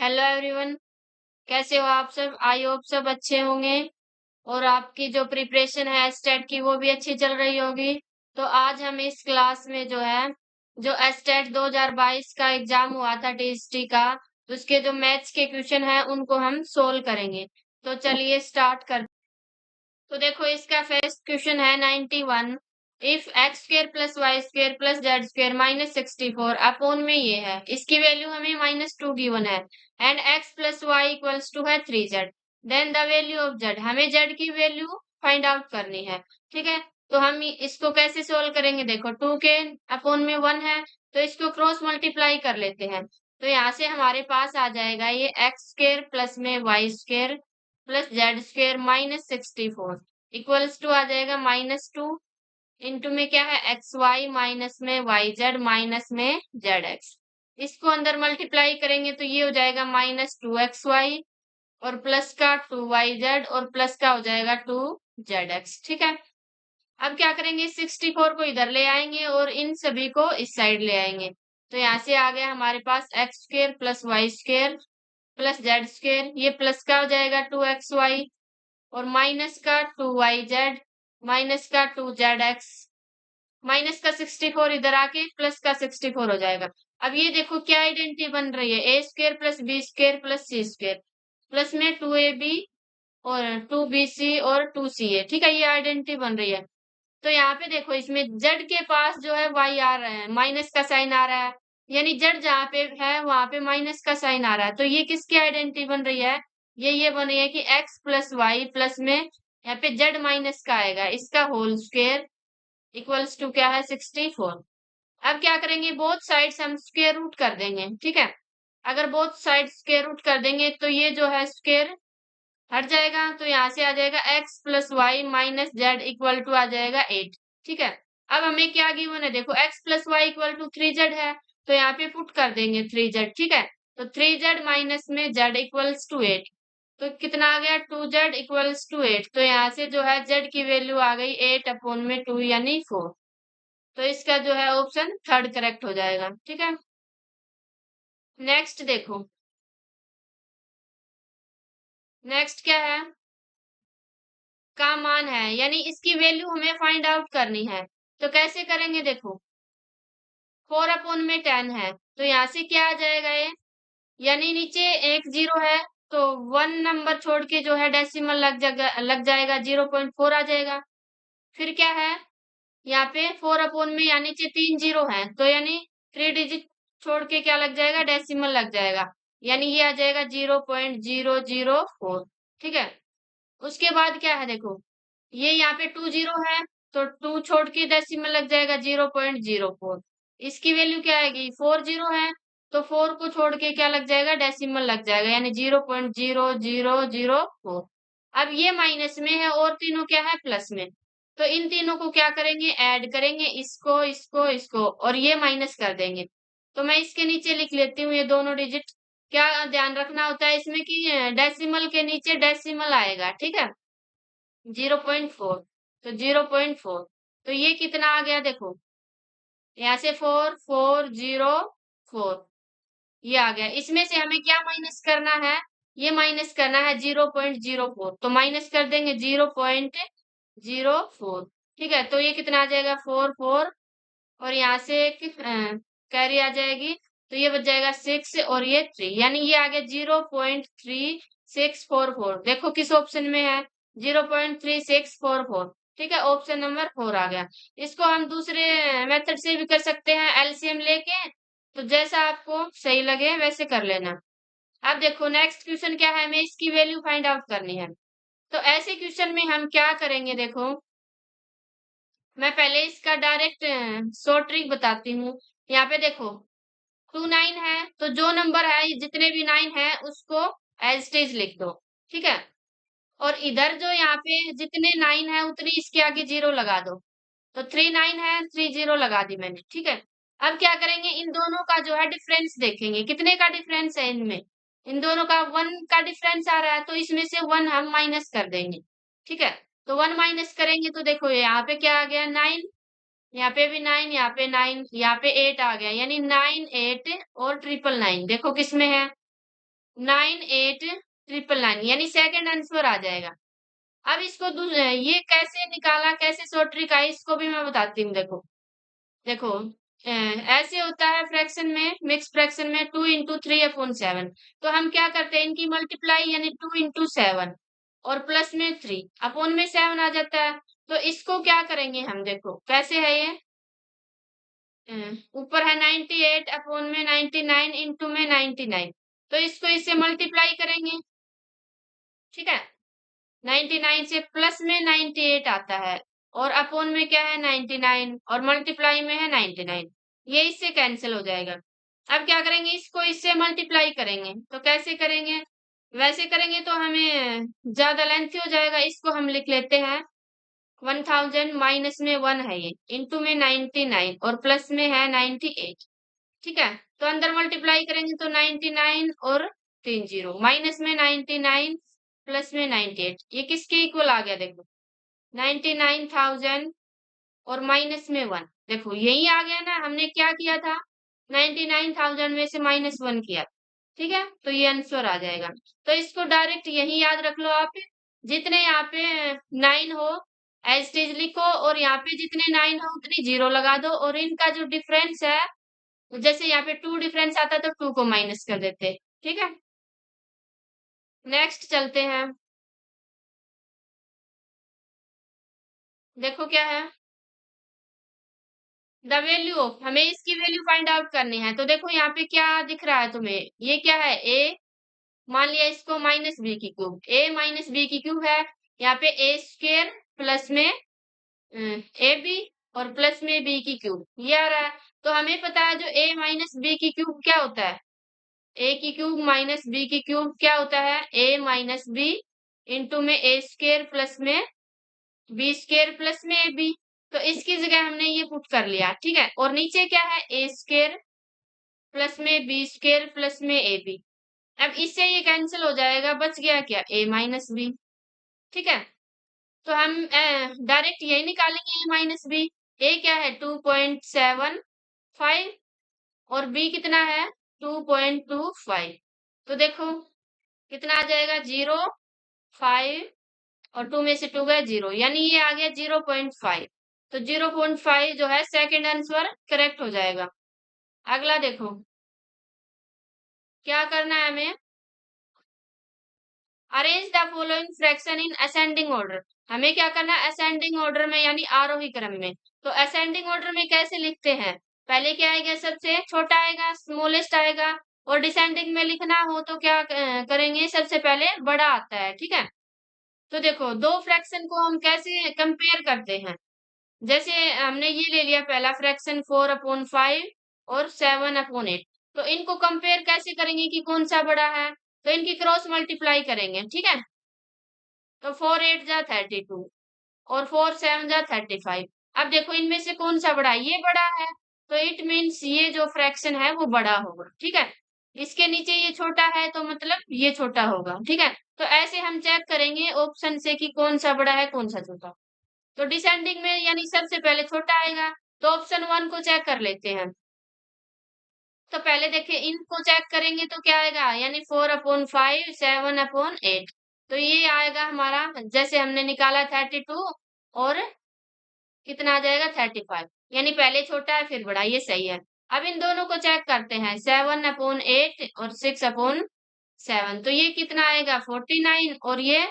Hello everyone. कैसे हो आप सब? आई होप सब अच्छे होंगे और आपकी जो प्रिपरेशन है स्टेट की वो भी अच्छी चल रही होगी। तो आज हम इस क्लास में जो स्टेट 2022 का एग्जाम हुआ था टीएसटी का, उसके जो मैथ्स के क्वेश्चन हैं उनको हम सोल्व करेंगे। तो चलिए स्टार्ट कर। तो देखो इसका फर्स्ट क्वेश्चन है 91। If x square plus y square plus z square minus 64 upon में ये है, इसकी वैल्यू हमें -2 गिवन है and x plus y equals to है 3z। Then the value of z, हमें जेड की वैल्यू फाइंड आउट करनी है। ठीक है, तो हम इसको कैसे सोल्व करेंगे? देखो 2 के अपोन में 1 है तो इसको क्रॉस मल्टीप्लाई कर लेते हैं। तो यहाँ से हमारे पास आ जाएगा ये एक्स स्क्र प्लस में y square plus z square -64 equals to आ जाएगा -2 इंटू में क्या है एक्स वाई माइनस में वाई जेड माइनस में जेड एक्स। इसको अंदर मल्टीप्लाई करेंगे तो ये हो जाएगा -2xy और प्लस का 2yz और प्लस का हो जाएगा 2zx। ठीक है, अब क्या करेंगे 64 को इधर ले आएंगे और इन सभी को इस साइड ले आएंगे। तो यहाँ से आ गया हमारे पास x square plus y square plus z square, ये प्लस का हो जाएगा 2xy और माइनस का 2yz माइनस का 2zx माइनस का 64 इधर आके प्लस का 64 हो जाएगा। अब ये देखो क्या आइडेंटिटी बन रही है, a square plus b square plus c square plus में 2ab और 2bc और 2ca। ठीक है, ये आइडेंटिटी बन रही है। तो यहाँ पे देखो इसमें जेड के पास जो है वाई आ रहा है, माइनस का साइन आ रहा है, यानी जेड जहाँ पे है वहां पे माइनस का साइन आ रहा है। तो ये किसकी आइडेंटिटी बन रही है? ये बन रही है कि एक्स प्लस वाई प्लस में यहाँ पे जेड माइनस का आएगा, इसका होल स्क्वायर इक्वल्स टू क्या है 64। अब क्या करेंगे, बोथ साइड्स हम स्क्वायर रूट कर देंगे। ठीक है, अगर बोथ साइड स्क्वायर रूट कर देंगे तो ये जो है स्क्वायर हट जाएगा, तो यहाँ से आ जाएगा x plus y minus z equal to आ जाएगा 8। ठीक है, अब हमें क्या गिवन है? देखो x plus y equal to 3z है तो यहाँ पे पुट कर देंगे 3z। ठीक है, तो 3z माइनस में z इक्वल्स टू 8, तो कितना आ गया 2z इक्वल्स टू 8। तो यहाँ से जो है z की वैल्यू आ गई 8 अपोन में 2 यानी 4। तो इसका जो है ऑप्शन थर्ड करेक्ट हो जाएगा। ठीक है, नेक्स्ट देखो, नेक्स्ट क्या है? का मान है, यानी इसकी वैल्यू हमें फाइंड आउट करनी है। तो कैसे करेंगे? देखो 4 अपोन में 10 है तो यहाँ से क्या आ जाएगा ये, यानी नीचे एक जीरो है तो 1 नंबर छोड़ के जो है डेसिमल लग जाएगा 0.4 आ जाएगा। फिर क्या है यहाँ पे 4 अपोन में यानी नीचे 3 जीरो है तो यानी 3 डिजिट छोड़ के क्या लग जाएगा? डेसिमल लग जाएगा, यानी ये आ जाएगा 0.004। ठीक है, उसके बाद क्या है? देखो ये यहाँ पे 2 जीरो है तो 2 छोड़ के डेसिमल लग जाएगा 0.04। इसकी वैल्यू क्या आएगी? 4 जीरो है तो 4 को छोड़ के क्या लग जाएगा? डेसिमल लग जाएगा, यानी 0.0004। अब ये माइनस में है और तीनों क्या है? प्लस में। तो इन तीनों को क्या करेंगे? ऐड करेंगे, इसको इसको इसको और ये माइनस कर देंगे। तो मैं इसके नीचे लिख लेती हूँ ये दोनों डिजिट। क्या ध्यान रखना होता है इसमें कि डेसिमल के नीचे डेसिमल आएगा। ठीक है, 0.4, तो 0.4, तो ये कितना आ गया? देखो यहाँ से 4404 ये आ गया। इसमें से हमें क्या माइनस करना है? ये माइनस करना है 0.04, तो माइनस कर देंगे 0.04। ठीक है, तो ये कितना आ जाएगा 44 और यहाँ से एक कैरी आ जाएगी तो ये बच जाएगा 6 और ये 3, यानी ये आ गया 0.3644। देखो किस ऑप्शन में है? 0.3644। ठीक है, ऑप्शन नंबर 4 आ गया। इसको हम दूसरे मेथड से भी कर सकते हैं, एलसीएम लेके। तो जैसा आपको सही लगे वैसे कर लेना। अब देखो नेक्स्ट क्वेश्चन क्या है, हमें इसकी वैल्यू फाइंड आउट करनी है। तो ऐसे क्वेश्चन में हम क्या करेंगे? देखो मैं पहले इसका डायरेक्ट शॉर्ट ट्रिक बताती हूँ। यहाँ पे देखो 2 9 है तो जो नंबर है जितने भी 9 है उसको एज इट इज लिख दो। ठीक है, और इधर जो यहाँ पे जितने 9 है उतनी इसके आगे जीरो लगा दो। तो 3 9 है 3 जीरो लगा दी मैंने। ठीक है, अब क्या करेंगे? इन दोनों का जो है डिफरेंस देखेंगे, कितने का डिफरेंस है इनमें? इन दोनों का 1 का डिफरेंस आ रहा है तो इसमें से 1 हम माइनस कर देंगे। ठीक है, तो 1 माइनस करेंगे तो देखो यहाँ पे क्या आ गया 9, यहाँ पे भी 9, यहाँ पे 9, यहाँ पे 8 आ गया, यानी 9 8 और 999 देखो किस में है? 98,999 यानी सेकंड आंसर आ जाएगा। अब इसको ये कैसे निकाला, कैसे शॉर्ट ट्रिक आई, इसको भी मैं बताती हूँ। देखो देखो ऐसे होता है फ्रैक्शन में, मिक्स फ्रैक्शन में 2 × 3/7। तो हम क्या करते हैं, इनकी मल्टीप्लाई यानी 2 × 7 और प्लस में 3 अपॉन में 7 आ जाता है। तो इसको क्या करेंगे हम, देखो कैसे है ये, ऊपर है 98 अपॉन में 99 इंटू में 99। तो इसको इससे मल्टीप्लाई करेंगे, ठीक है। 99 से प्लस में 98 आता है और अपॉन में क्या है 99 और मल्टीप्लाई में है 99। ये इससे कैंसिल हो जाएगा। अब क्या करेंगे, इसको इससे मल्टीप्लाई करेंगे। तो कैसे करेंगे, वैसे करेंगे तो हमें ज्यादा लेंथी हो जाएगा। इसको हम लिख लेते हैं 1000 माइनस में 1 है ये, इंटू में 99 और प्लस में है 98, ठीक है। तो अंदर मल्टीप्लाई करेंगे तो 99 और 3 जीरो, माइनस में 99 प्लस में 98, ये किसके इक्वल आ गया, देखो 99,000 और माइनस में 1। देखो यही आ गया ना, हमने क्या किया था, 99,000 में से -1 किया, ठीक है। तो ये आंसर आ जाएगा। तो इसको डायरेक्ट यही याद रख लो आप, जितने यहाँ पे 9 हो एज इट इज लिखो और यहाँ पे जितने 9 हो उतनी जीरो लगा दो, और इनका जो डिफरेंस है, जैसे यहाँ पे 2 डिफरेंस आता है तो 2 को माइनस कर देते, ठीक है। नेक्स्ट चलते हैं, देखो क्या है, द वैल्यू ऑफ, हमें इसकी वैल्यू फाइंड आउट करनी है। तो देखो यहाँ पे क्या दिख रहा है तुम्हें, ये क्या है, ए, मान लिया इसको माइनस बी की क्यूब, ए माइनस बी की क्यूब है। यहाँ पे ए स्क्र प्लस में ए बी और प्लस में बी की क्यूब, ये आ रहा है। तो हमें पता है जो ए माइनस बी की क्यूब क्या होता है, ए की क्यूब माइनस बी की क्यूब क्या होता है, ए माइनस बी इंटू में ए स्क्र प्लस में बी स्क्र प्लस में ए बी। तो इसकी जगह हमने ये पुट कर लिया, ठीक है। और नीचे क्या है, ए स्क्र प्लस में बी स्क्र प्लस में ए बी। अब इससे ये कैंसिल हो जाएगा, बच गया क्या, ए माइनस बी, ठीक है। तो हम डायरेक्ट यही निकालेंगे, ए माइनस बी। ए क्या है 2.75 और बी कितना है 2.25। तो देखो कितना आ जाएगा, 0, 5 और 2 में से 2 गए 0, यानी ये आ गया 0.5। तो 0.5 जो है सेकंड आंसर करेक्ट हो जाएगा। अगला देखो क्या करना है हमें, arrange the following fraction in ascending order. हमें क्या करना है, असेंडिंग ऑर्डर में यानी आरोही क्रम में। तो असेंडिंग ऑर्डर में कैसे लिखते हैं, पहले क्या आएगा, सबसे छोटा आएगा, स्मॉलेस्ट आएगा। और डिसेंडिंग में लिखना हो तो क्या करेंगे, सबसे पहले बड़ा आता है, ठीक है। तो देखो दो फ्रैक्शन को हम कैसे कंपेयर करते हैं, जैसे हमने ये ले लिया पहला फ्रैक्शन 4/5 और 7/8। तो इनको कंपेयर कैसे करेंगे कि कौन सा बड़ा है, तो इनकी क्रॉस मल्टीप्लाई करेंगे, ठीक है। तो 4 8 जा 32 और 4 7 जा 35। अब देखो इनमें से कौन सा बड़ा है, ये बड़ा है। तो इट मीन्स ये जो फ्रैक्शन है वो बड़ा होगा, ठीक है। इसके नीचे ये छोटा है तो मतलब ये छोटा होगा, ठीक है। तो ऐसे हम चेक करेंगे ऑप्शन से कि कौन सा बड़ा है कौन सा छोटा। तो डिसेंडिंग में यानी सबसे पहले छोटा आएगा, तो ऑप्शन 1 को चेक कर लेते हैं। तो पहले देखिए इनको चेक करेंगे तो क्या आएगा, यानी 4/5 7/8। तो ये आएगा हमारा, जैसे हमने निकाला 32 और कितना आ जाएगा 35, यानी पहले छोटा है फिर बड़ा, ये सही है। अब इन दोनों को चेक करते हैं, 7/8 और 6/7। तो ये कितना आएगा 49 और ये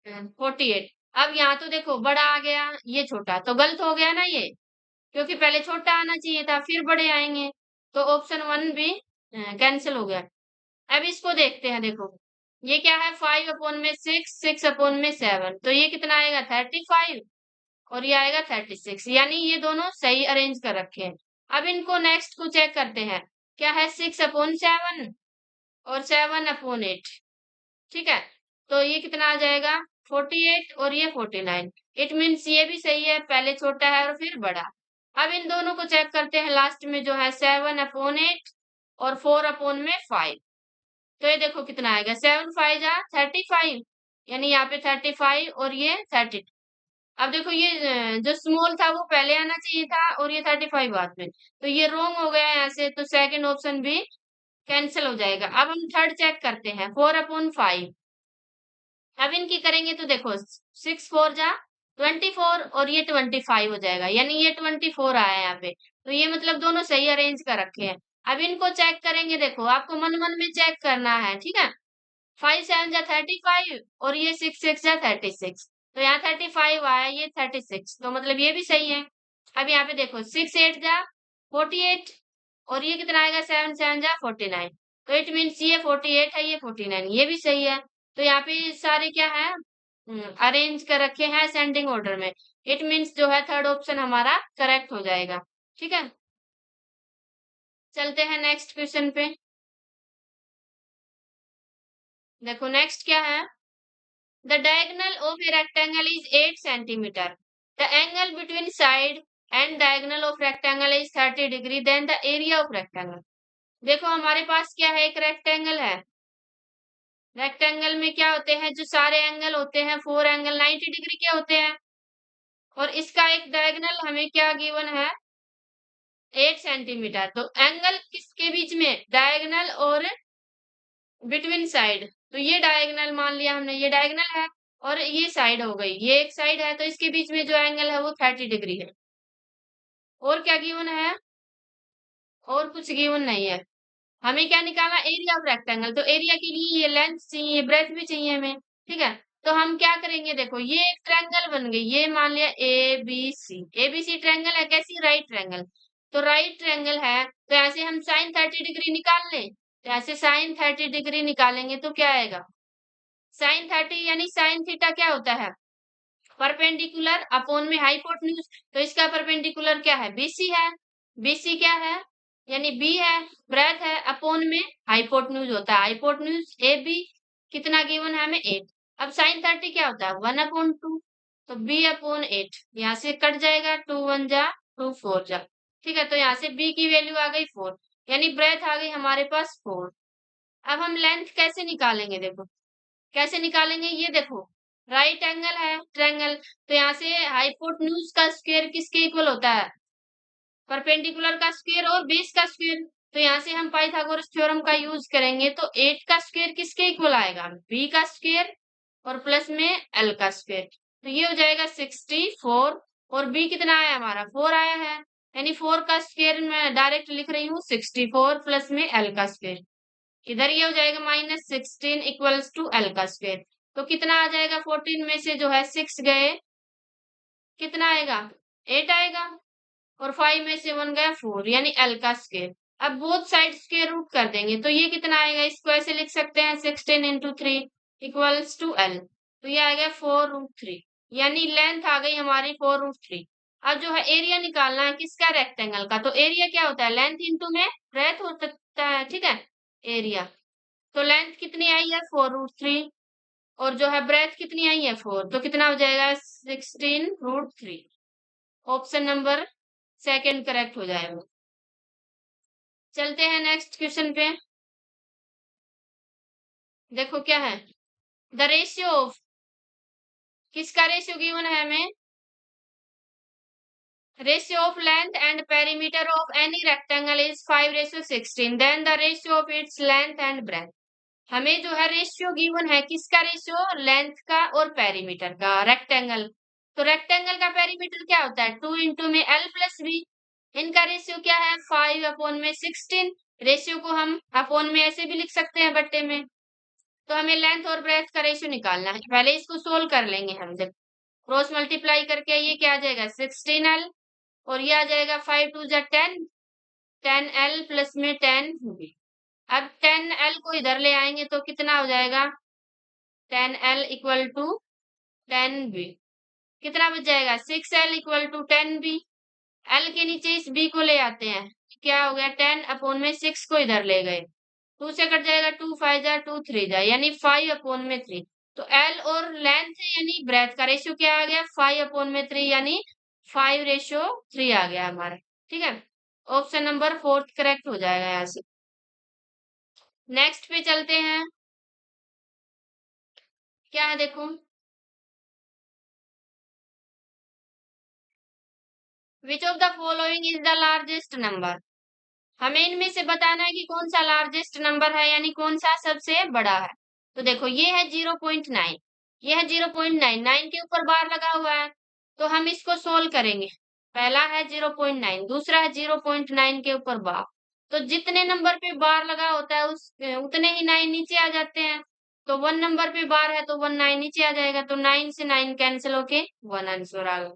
48। अब यहाँ तो देखो बड़ा आ गया, ये छोटा, तो गलत हो गया ना ये, क्योंकि पहले छोटा आना चाहिए था फिर बड़े आएंगे। तो ऑप्शन 1 भी कैंसिल हो गया। अब इसको देखते हैं, देखो ये क्या है, 5/6 6/7। तो ये कितना आएगा 35 और ये आएगा 36, यानी ये दोनों सही अरेंज कर रखे हैं। अब इनको नेक्स्ट को चेक करते हैं, क्या है 6/7 और 7/8, ठीक है। तो ये कितना आ जाएगा 48 और ये 49। इट मीन्स ये भी सही है, पहले छोटा है और फिर बड़ा। अब इन दोनों को चेक करते हैं, लास्ट में जो है 7/8 और 4/5। तो ये देखो कितना आएगा, 7 5 जा 35, यानी यहाँ पे 35 और ये 32। अब देखो ये जो स्मॉल था वो पहले आना चाहिए था और ये 35 बाद में, तो ये रॉन्ग हो गया यहाँ से। तो सेकंड ऑप्शन भी कैंसिल हो जाएगा। अब हम थर्ड चेक करते हैं, 4/5। अब इनकी करेंगे तो देखो 6 4 जा 24 और ये 25 हो जाएगा, यानी ये 24 आया है यहाँ पे। तो ये मतलब दोनों सही अरेंज कर रखे हैं। अब इनको चेक करेंगे, देखो आपको मन मन में चेक करना है, ठीक है। 5 7 जा 35 और ये 6 6 जा 36। तो यहाँ 35 आया, ये 36, तो मतलब ये भी सही है। अब यहाँ पे देखो 6 8 जा 48 और ये कितना आएगा, 7 7 जा 49। तो इट मीन्स ये 48 है, ये 49, ये भी सही है। तो यहाँ पे सारे क्या है, अरेंज कर रखे हैं असेंडिंग ऑर्डर में। इट मीन्स जो है थर्ड ऑप्शन हमारा करेक्ट हो जाएगा, ठीक है। चलते हैं नेक्स्ट क्वेश्चन पे। देखो नेक्स्ट क्या है, the diagonal of a rectangle is 8 centimeter. The angle between side and diagonal of rectangle is 30 degree. Then the area of rectangle. देखो हमारे पास क्या है, एक रेक्टेंगल है। रेक्टेंगल में क्या होते हैं, जो सारे एंगल होते हैं, 4 एंगल 90 डिग्री के होते हैं। और इसका एक डायगोनल हमें क्या गिवन है, 8 सेंटीमीटर। तो एंगल किसके बीच में, डायगोनल और बिटवीन साइड। तो ये डायगोनल मान लिया हमने, ये डायगोनल है और ये साइड हो गई, ये एक साइड है, तो इसके बीच में जो एंगल है वो 30 डिग्री है। और क्या गिवन है, और कुछ गिवन नहीं है। हमें क्या निकालना, एरिया ऑफ रेक्टेंगल। तो एरिया के लिए ये लेंथ चाहिए, ब्रेथ भी चाहिए हमें, ठीक है। तो हम क्या करेंगे, देखो ये एक ट्रायंगल बन गई, ये मान लिया ए बी सी ट्रायंगल है, कैसी, राइट ट्रायंगल। तो राइट ट्रायंगल है, तो ऐसे हम साइन 30 डिग्री निकाल लें। तो ऐसे साइन 30 डिग्री निकालेंगे तो क्या आएगा, साइन 30 यानी साइन थीटा क्या होता है, परपेंडिकुलर अपॉन में हाइपोटेन्यूज। तो इसका परपेंडिकुलर क्या है, बीसी है। बीसी क्या है, यानी बी है, ब्रेथ है, अपॉन में हाइपोटेन्यूज होता है, हाइपोटेन्यूज ए बी कितना गिवन है हमें, 8। अब साइन 30 क्या होता है, 1/2। तो बी अपॉन 8 यहाँ से कट जाएगा, 2 1 जा 2 4 जा, ठीक है। तो यहाँ से बी की वैल्यू आ गई 4, यानी ब्रेथ आ गई हमारे पास 4। अब हम लेंथ कैसे निकालेंगे, देखो कैसे निकालेंगे, ये देखो राइट एंगल है ट्रायंगल। तो यहाँ से हाइपोटेन्यूज का स्क्वायर किसके इक्वल होता है, परपेंडिकुलर का स्क्वायर और बेस का स्क्वायर। तो यहाँ से हम पाइथागोरस थ्योरम का यूज करेंगे, तो 8 का स्क्वायर किसके इक्वल आएगा, बी का स्क्वायर और प्लस में एल का स्क्वायर। तो ये हो जाएगा 64 और बी कितना आया हमारा, 4 आया है, यानी 4 का स्क्वायर मैं डायरेक्ट लिख रही हूँ 64 प्लस में एल का स्क्वायर। इधर ये हो जाएगा -16 इक्वल्स टू एल का स्क्वायर। तो कितना आ जाएगा, 14 में से जो है 6 गए, कितना आएगा, 8 आएगा। और 5 में से 1 गया 4, यानी एल का स्क्वायर। अब बोथ साइड स्क्वायर रूट कर देंगे, तो ये कितना आएगा, इसको ऐसे लिख सकते हैं 16 इंटू 3 इक्वल्स टू एल। तो ये आ गया 4√3, यानी लेंथ आ गई हमारी 4√3। अब जो है एरिया निकालना है किसका, रेक्टेंगल का। तो एरिया क्या होता है, लेंथ इंटू में ब्रेथ हो सकता है, ठीक है, एरिया। तो लेंथ कितनी आई है, 4√3 और जो है ब्रेथ कितनी आई है, 4। तो कितना हो जाएगा, 16√3। ऑप्शन नंबर सेकंड करेक्ट हो जाएगा। चलते हैं नेक्स्ट क्वेश्चन पे। देखो क्या है, द रेशियो ऑफ, किसका रेशियो गिवन है हमें, ratio of length and perimeter of any rectangle is 5:16। Then the ratio of its length and breadth. हमें जो है रेशियो गिवन है, किसका रेशियो, लेंथ का और पेरीमीटर का, रेक्टेंगल। तो रेक्टेंगल का पेरीमीटर क्या होता है, 2 इंटू में एल प्लस बी। इनका रेशियो क्या है, 5/16। रेशियो को हम अपॉन में ऐसे भी लिख सकते हैं, बट्टे में। तो हमें लेंथ और ब्रेथ का रेशियो निकालना है, पहले इसको सोल्व कर लेंगे हम। जब क्रॉस मल्टीप्लाई करके ये क्या आ जाएगा, 16L और ये आ जाएगा 5 2 जा 10, 10L प्लस में 10 होगी। अब 10L को इधर ले आएंगे तो कितना हो जाएगा, 10L इक्वल टू 10B। कितना बच जाएगा, 6L equal to 10B। L के नीचे इस B को ले आते हैं, क्या हो गया, 10 अपॉन में 6 को इधर ले गए, 2 से कट जाएगा, 2 5 जा 2 3 जा, यानी 5/3। तो L और लेंथ है यानी ब्रेथ का रेशियो क्या आ गया, 5/3, यानी 5:3 आ गया हमारा, ठीक है। ऑप्शन नंबर 4 करेक्ट हो जाएगा यहाँ से। नेक्स्ट पे चलते हैं, क्या है देखो, which of the following is the largest number. हमें इनमें से बताना है कि कौन सा लार्जेस्ट नंबर है, यानी कौन सा सबसे बड़ा है। तो देखो ये है 0.9, ये है 0.9, 9 के ऊपर बार लगा हुआ है, तो हम इसको सोल्व करेंगे। पहला है 0.9, दूसरा है 0.9 के ऊपर बार। तो जितने नंबर पे बार लगा होता है उस उतने ही 9 नीचे आ जाते हैं। तो 1 नंबर पे बार है तो 1 9 नीचे आ जाएगा, तो 9 से 9 कैंसिल होके 1 आंसर आ गया।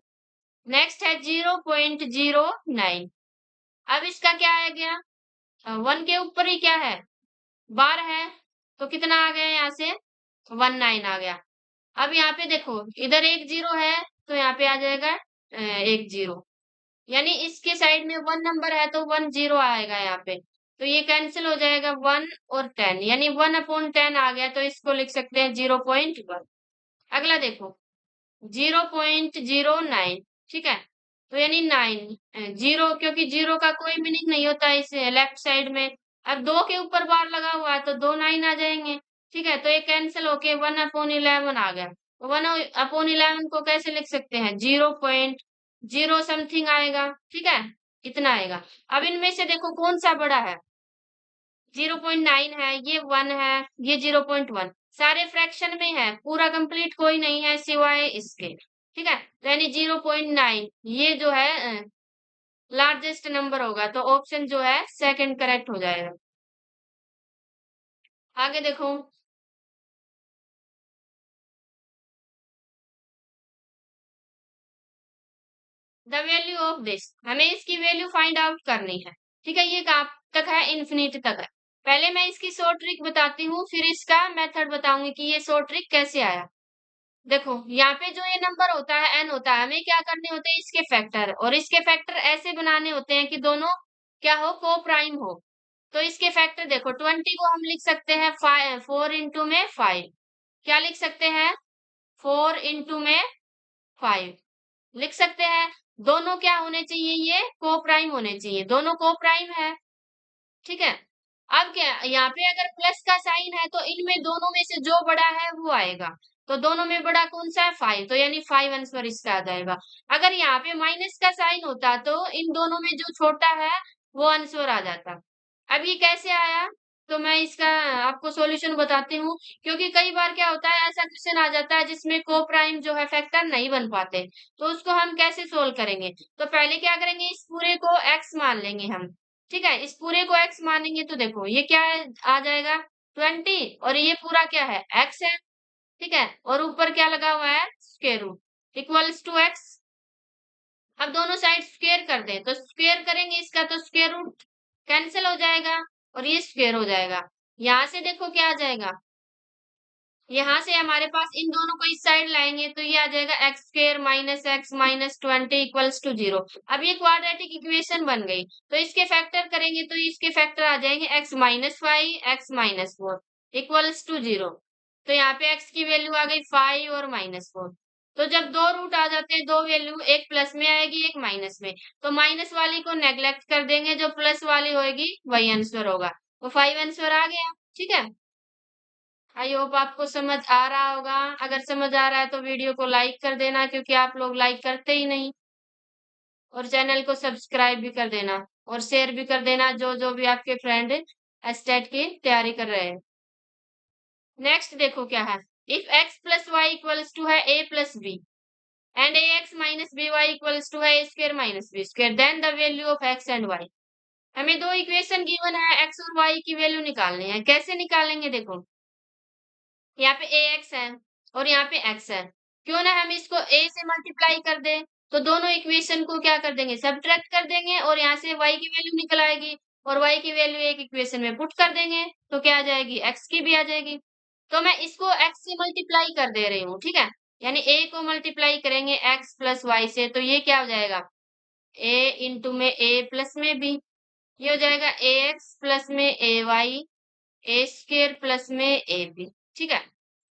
नेक्स्ट है 0.09। अब इसका क्या आ गया, 1 के ऊपर ही क्या है, बार है, तो कितना आ गया यहाँ से, 19 आ गया। अब यहाँ पे देखो इधर एक जीरो है, तो यहाँ पे आ जाएगा एक जीरो, यानी इसके साइड में 1 नंबर है तो 1 जीरो आएगा यहाँ पे। तो ये कैंसिल हो जाएगा 1 और 10, यानी 1/10 आ गया, तो इसको लिख सकते हैं 0.1। अगला देखो 0.09, ठीक है, तो यानी 9 जीरो, क्योंकि जीरो का कोई मीनिंग नहीं होता इस लेफ्ट साइड में। अब 2 के ऊपर बार लगा हुआ है तो 2 9 आ जाएंगे, ठीक है, तो ये कैंसिल होके 1/11 आ गया। 1/11 को कैसे लिख सकते हैं, 0.0 समथिंग आएगा, ठीक है, इतना आएगा। अब इनमें से देखो कौन सा बड़ा है, 0.9 है, ये 1 है, ये 0.1, सारे फ्रैक्शन में है, पूरा कंप्लीट कोई नहीं है सिवाय इसके, ठीक है, तो यानी 0.9 ये जो है लार्जेस्ट नंबर होगा, तो ऑप्शन जो है सेकंड करेक्ट हो जाएगा। आगे देखो, द वैल्यू ऑफ दिस, हमें इसकी वैल्यू फाइंड आउट करनी है, ठीक है, ये कहाँ तक है, इन्फिनिटी तक है। पहले मैं इसकी शॉर्ट ट्रिक बताती हूँ, फिर इसका मेथड बताऊंगी कि ये शॉर्ट ट्रिक कैसे आया। देखो यहाँ पे जो ये नंबर होता है n होता है, हमें क्या करने होते हैं, इसके फैक्टर, और इसके फैक्टर ऐसे बनाने होते हैं कि दोनों क्या हो, को प्राइम हो। तो इसके फैक्टर देखो 20 को हम लिख सकते हैं 4 इंटू में 5, क्या लिख सकते हैं, 4 इंटू में 5 लिख सकते हैं। दोनों क्या होने चाहिए, ये को प्राइम होने चाहिए, दोनों को प्राइम है, ठीक है। अब क्या, यहाँ पे अगर प्लस का साइन है तो इनमें दोनों में से जो बड़ा है वो आएगा, तो दोनों में बड़ा कौन सा है, 5, तो यानी 5 आंसर इसका आ जाएगा। अगर यहाँ पे माइनस का साइन होता तो इन दोनों में जो छोटा है वो आंसर आ जाता। अब ये कैसे आया, तो मैं इसका आपको सॉल्यूशन बताती हूँ, क्योंकि कई बार क्या होता है, ऐसा क्वेश्चन आ जाता है जिसमें को प्राइम जो है फैक्टर नहीं बन पाते, तो उसको हम कैसे सोल्व करेंगे। तो पहले क्या करेंगे, इस पूरे को x मान लेंगे हम, ठीक है, इस पूरे को x मानेंगे तो देखो ये क्या है, आ जाएगा 20, और ये पूरा क्या है, x है, ठीक है, और ऊपर क्या लगा हुआ है, square root equals to x। अब दोनों साइड स्क्वायर कर दें, तो स्क्वायर करेंगे इसका तो स्क्वायर रूट कैंसिल हो जाएगा, और ये स्क्वायर हो जाएगा। यहाँ से देखो क्या आ जाएगा, यहाँ से हमारे पास इन दोनों को इस साइड लाएंगे तो ये आ जाएगा x square minus x minus 20 equals to 0। अब ये क्वाड्रेटिक इक्वेशन बन गई, तो इसके फैक्टर करेंगे तो इसके फैक्टर आ जाएंगे x minus 5 x minus 4 equals to 0। तो यहाँ पे एक्स की वैल्यू आ गई 5 और -4। तो जब दो रूट आ जाते हैं, दो वैल्यू, एक प्लस में आएगी एक माइनस में, तो माइनस वाली को नेग्लेक्ट कर देंगे, जो प्लस वाली होगी वही आंसर होगा, तो 5 आंसर आ गया, ठीक है। आई होप आपको समझ आ रहा होगा, अगर समझ आ रहा है तो वीडियो को लाइक कर देना, क्योंकि आप लोग लाइक करते ही नहीं, और चैनल को सब्सक्राइब भी कर देना, और शेयर भी कर देना जो जो भी आपके फ्रेंड एस्टेट की तैयारी कर रहे हैं। नेक्स्ट देखो क्या है, if x plus y equals to है a plus b and a x minus b y equals to है a square minus b square, then the value of x and y। हमें दो इक्वेशन गिवन है, x और y की वैल्यू निकालनी है। कैसे निकालेंगे, देखो यहाँ पे ए एक्स है और यहाँ पे एक्स है, क्यों ना हम इसको a से मल्टीप्लाई कर दें, तो दोनों इक्वेशन को क्या कर देंगे, सब्ट्रैक्ट कर देंगे, और यहाँ से y की वैल्यू निकल आएगी, और y की वैल्यू एक इक्वेशन में पुट कर देंगे, तो क्या आ जाएगी, x की भी आ जाएगी। तो मैं इसको x से मल्टीप्लाई कर दे रही हूँ, ठीक है, यानी a को मल्टीप्लाई करेंगे x प्लस वाई से, तो ये क्या हो जाएगा, a इंटू में a प्लस में b, ये हो जाएगा ए एक्स प्लस में ए वाई ए स्क्र प्लस में ए बी, ठीक है।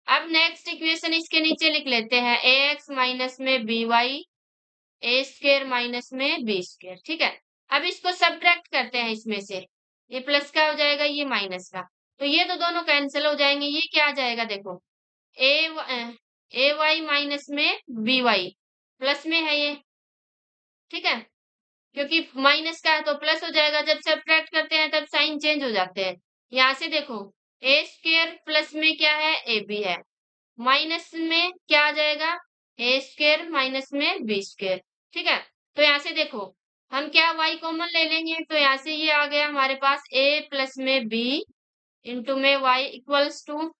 अब नेक्स्ट इक्वेशन इसके नीचे लिख लेते हैं, ए एक्स माइनस में बी वाई ए स्क्र माइनस में बी स्क्र, ठीक है। अब इसको सब्ट्रैक्ट करते हैं, इसमें से ये प्लस का हो जाएगा, ये माइनस का, तो ये तो दोनों कैंसिल हो जाएंगे, ये क्या आ जाएगा, देखो ए वाई माइनस में बी वाई प्लस में है ये, ठीक है, क्योंकि माइनस का है तो प्लस हो जाएगा, जब सब्ट्रैक्ट करते हैं तब साइन चेंज हो जाते हैं। यहाँ से देखो ए स्क्वायर प्लस में क्या है, ए बी है, माइनस में क्या आ जाएगा, ए स्क्वायर माइनस में बी स्क्वायर। ठीक है, तो यहाँ से देखो हम क्या y कॉमन ले लेंगे, तो यहाँ से ये आ गया हमारे पास a प्लस में b इंटू में y equals to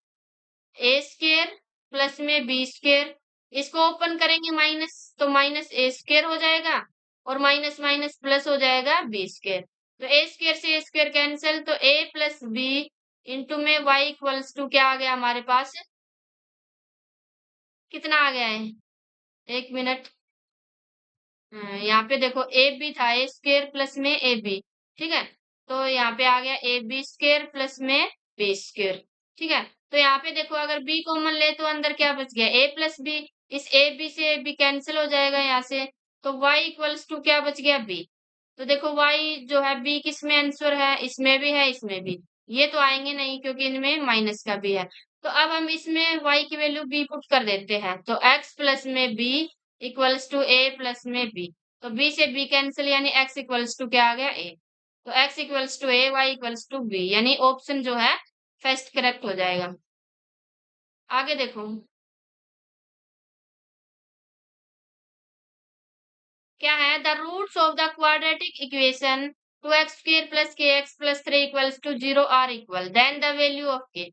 a square plus में बी स्क्वायर। इसको ओपन करेंगे माइनस, तो माइनस ए स्क्वायर हो जाएगा और माइनस माइनस प्लस हो जाएगा बी स्क्वायर। तो ए स्क्वायर से ए स्क्वायर कैंसिल, तो a प्लस बी इंटू में y इक्वल्स टू क्या आ गया हमारे पास, कितना आ गया है, एक मिनट। यहाँ पे देखो ए बी था, ए स्क्वायर प्लस में ए बी। ठीक है, तो यहाँ पे आ गया ए बी स्क्वायर प्लस में बी स्क्वायर। ठीक है, तो यहाँ पे देखो अगर बी कॉमन ले तो अंदर क्या बच गया, ए प्लस बी। इस ए बी से ए बी कैंसिल हो जाएगा यहाँ से, तो y इक्वल्स टू क्या बच गया, बी। तो देखो y जो है बी किस में आंसर है, इसमें भी है इसमें भी, ये तो आएंगे नहीं क्योंकि इनमें माइनस का भी है। तो अब हम इसमें y की वैल्यू b पुट कर देते हैं, तो x प्लस में b equals to a plus में बी। तो b से b कैंसिल यानी x इक्वल्स टू क्या आ गया, a। तो x equals to a, y equals to b, यानी ऑप्शन जो है फर्स्ट करेक्ट हो जाएगा। आगे देखो क्या है, the roots of the quadratic equation 2x square plus k x plus 3 equals to 0 are equal, then the value of k.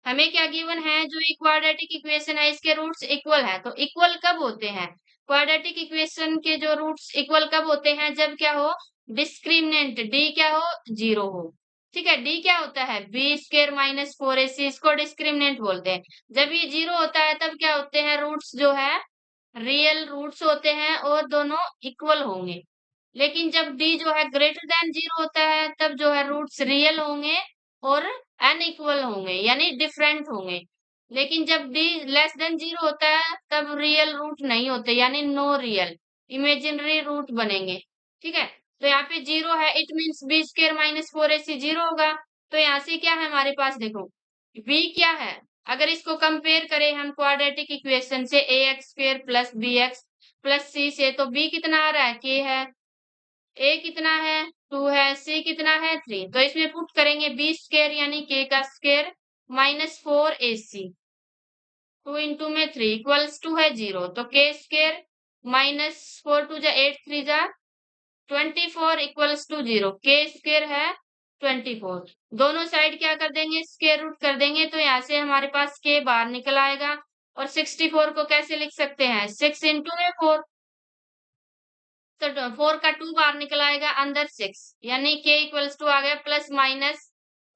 हमें क्या गिवन है, जो ये क्वाड्रेटिक इक्वेशन है इसके रूट्स इक्वल है। तो इक्वल कब होते हैं, क्वाड्रेटिक इक्वेशन के जो रूट्स इक्वल कब होते हैं, जब क्या हो, डिस्क्रिमिनेंट डी क्या हो, 0 हो। ठीक है, डी क्या होता है, बी स्क्वायर माइनस 4ac, इसको डिस्क्रिमिनेंट बोलते हैं। जब ये 0 होता है तब क्या होते हैं, रूट्स जो है रियल रूट्स होते हैं और दोनों इक्वल होंगे। लेकिन जब d जो है ग्रेटर देन 0 होता है तब जो है रूट्स रियल होंगे और अनइक्वल होंगे, यानी डिफरेंट होंगे। लेकिन जब d लेस देन 0 होता है तब रियल रूट नहीं होते, यानी नो रियल, इमेजिनरी रूट बनेंगे। ठीक है, तो यहाँ पे 0 है, it means b square minus 4ac 0 होगा। तो यहाँ से क्या है हमारे पास, देखो b क्या है, अगर इसको कंपेयर करें हम क्वाड्रेटिक इक्वेशन से a x square plus b x plus c से, तो b कितना आ रहा है, k है, a कितना है, 2 है, c कितना है, 3। तो इसमें पुट करेंगे b स्क्वेयर यानी k का स्क्वेयर माइनस 4ac, 2 इंटू में 3 इक्वल्स टू है 0। तो k स्क्वेयर माइनस 4 टू जा 8 3 जा 24 इक्वल्स टू 0, के स्क्वेयर है 24। दोनों साइड क्या कर देंगे, स्क्वेयर रूट कर देंगे, तो यहाँ से हमारे पास के बाहर निकल आएगा। और 64 को कैसे लिख सकते हैं, 6 इंटू में 4, तो 4 का 2 बाहर निकल आएगा, अंदर 6, यानी के इक्वल्स टू आ गया प्लस माइनस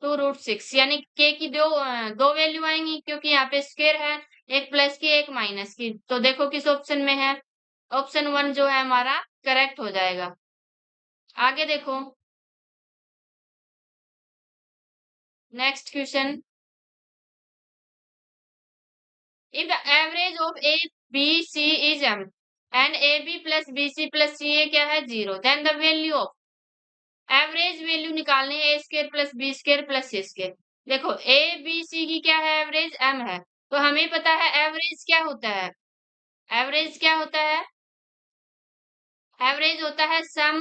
2√6, यानी के की दो वैल्यू आएंगी क्योंकि यहाँ पे स्क्वेयर है, एक प्लस की एक माइनस की। तो देखो किस ऑप्शन में है, ऑप्शन 1 जो है हमारा करेक्ट हो जाएगा। आगे देखो next question, if the average of a b c is m and ab plus bc plus ca क्या है, 0, then the value of average value निकालनी है, a square plus b square plus c square. देखो a B C की क्या है, average m है, तो हमें पता है एवरेज क्या होता है, एवरेज क्या होता है, एवरेज होता है सम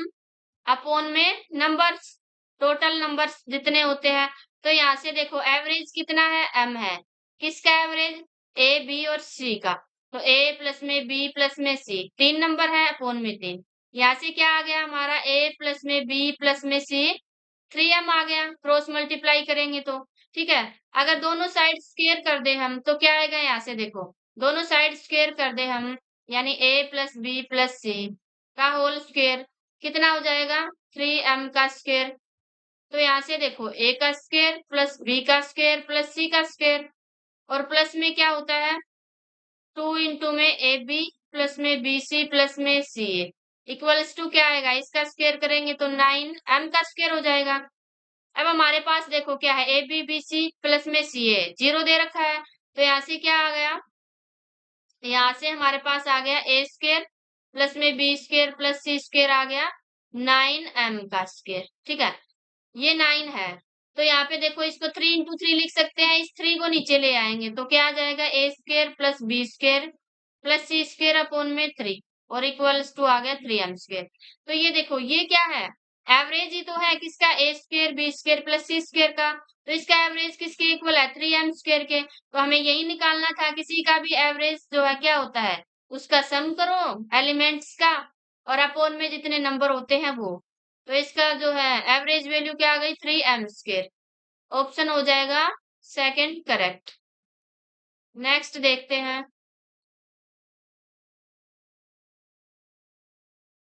अपॉन में नंबर्स, टोटल नंबर्स जितने होते हैं। तो यहाँ से देखो एवरेज कितना है, m है, किसका एवरेज, ए बी और सी का। तो a प्लस में b प्लस में c, 3 नंबर है अपॉन में 3। यहाँ से क्या आ गया हमारा, a प्लस में b प्लस में c 3m आ गया, क्रॉस मल्टीप्लाई करेंगे तो। ठीक है, अगर दोनों साइड स्क्वेयर कर दे हम तो क्या आएगा, यहाँ से देखो दोनों साइड स्क्वेयर कर दे हम, यानी a प्लस बी प्लस सी का होल स्क्वेयर कितना हो जाएगा, 3m का स्क्वेयर। तो यहाँ से देखो a का स्क्वेयर प्लस b का स्क्वेयर प्लस c का स्क्वेयर, और प्लस में क्या होता है, 2 इंटू में ए बी प्लस में बी सी प्लस में सी ए इक्वल्स टू क्या आएगा, इसका स्क्वेयर करेंगे तो 9m का स्क्वेयर हो जाएगा। अब हमारे पास देखो क्या है, a b b c plus में सी ए 0 दे रखा है, तो यहाँ से क्या आ गया, यहाँ से हमारे पास आ गया ए स्क्वेयर प्लस में B square plus c square आ गया 9m का स्क्वेयर। ठीक है, ये 9 है, तो यहाँ पे देखो इसको 3 इंटू 3 लिख सकते हैं, इस 3 को नीचे ले आएंगे तो क्या आ जाएगा, a square plus b square plus c square upon में 3, और इक्वल्स टू आ गया 3m²। तो ये देखो ये क्या है, एवरेज ही तो है किसका, a² b² प्लस c² का। तो इसका एवरेज किसके इक्वल है, 3m² के। तो हमें यही निकालना था, किसी का भी एवरेज जो है क्या होता है, उसका सम करो एलिमेंट्स का और अपोन में जितने नंबर होते हैं वो। तो इसका जो है एवरेज वैल्यू क्या आ गई, 3m²। ऑप्शन हो जाएगा सेकंड करेक्ट। नेक्स्ट देखते हैं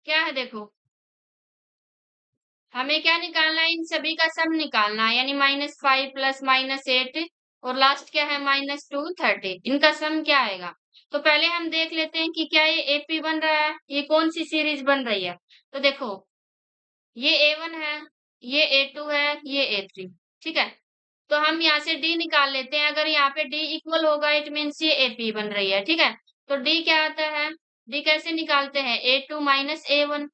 क्या है, देखो हमें क्या निकालना है, इन सभी का सम निकालना है, यानी -5 प्लस -8 और लास्ट क्या है -230, इनका सम क्या आएगा। तो पहले हम देख लेते हैं कि क्या ये एपी बन रहा है, ये कौन सी सीरीज बन रही है। तो देखो ये A1 है, ये A2 है, ये A3, ठीक है। तो हम यहाँ से D निकाल लेते हैं, अगर यहाँ पे D इक्वल होगा इट मीन्स ये AP बन रही है, ठीक है। तो D क्या आता है, D कैसे निकालते हैं, A2 माइनस A1,